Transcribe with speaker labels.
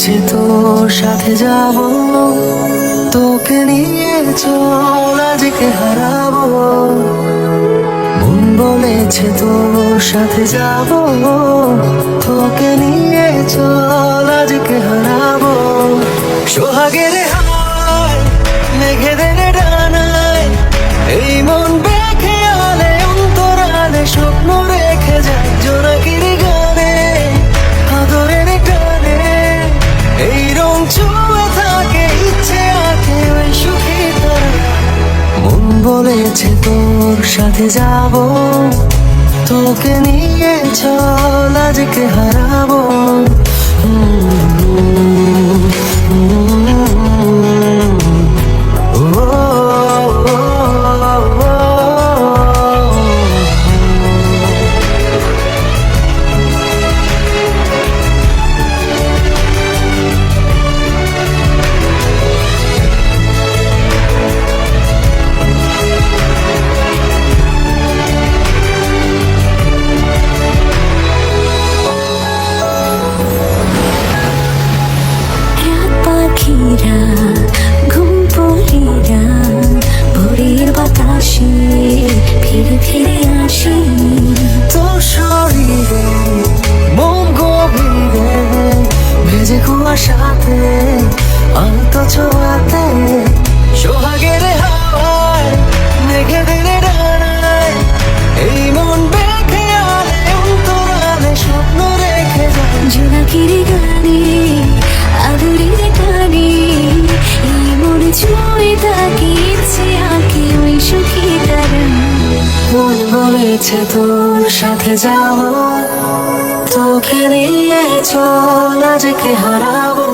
Speaker 1: বলেছে তোর সাথে যাব, তোকে নিয়ে চল আজকে হারাবো। মন বলেছে তোর সাথে যাব, তোকে নিয়ে চল আজকে হারাবো। সোহাগের হাওয়ায় মেঘেদের ডানায় এই মন বেঁকে আলে অন্তরালে স্বপ্ন রেখে যায় জোনাকির গানে আদরের টানে। এই রং ছুঁয়ে থাকে ইচ্ছে আঁকে ওই সুখী তারা। মন বলেছে তোর সাথে যাব, তোকে নিয়ে চল আজকে হারাবো।
Speaker 2: ঘুম পড়িরা ভোরের বাতাসে ফিরে ফিরে আসি
Speaker 1: তোর শরীরে মন গভীরে ভেজে কুয়াশাতে আলতো ছোঁয়াতে। সোহাগের হাওয়ায় মেঘেদের ডানায় এই মন বেঁকে আলে অন্তরালে স্বপ্ন রেখে যায়
Speaker 2: জোনাকির গানে আদরের টানে। এই মন ছুঁয়ে থাকে ইচ্ছে আঁকে ওই সুখী তারা।
Speaker 1: মন বলেছে তোর সাথে যাব, তোকে নিয়ে চল আজকে হারাবো।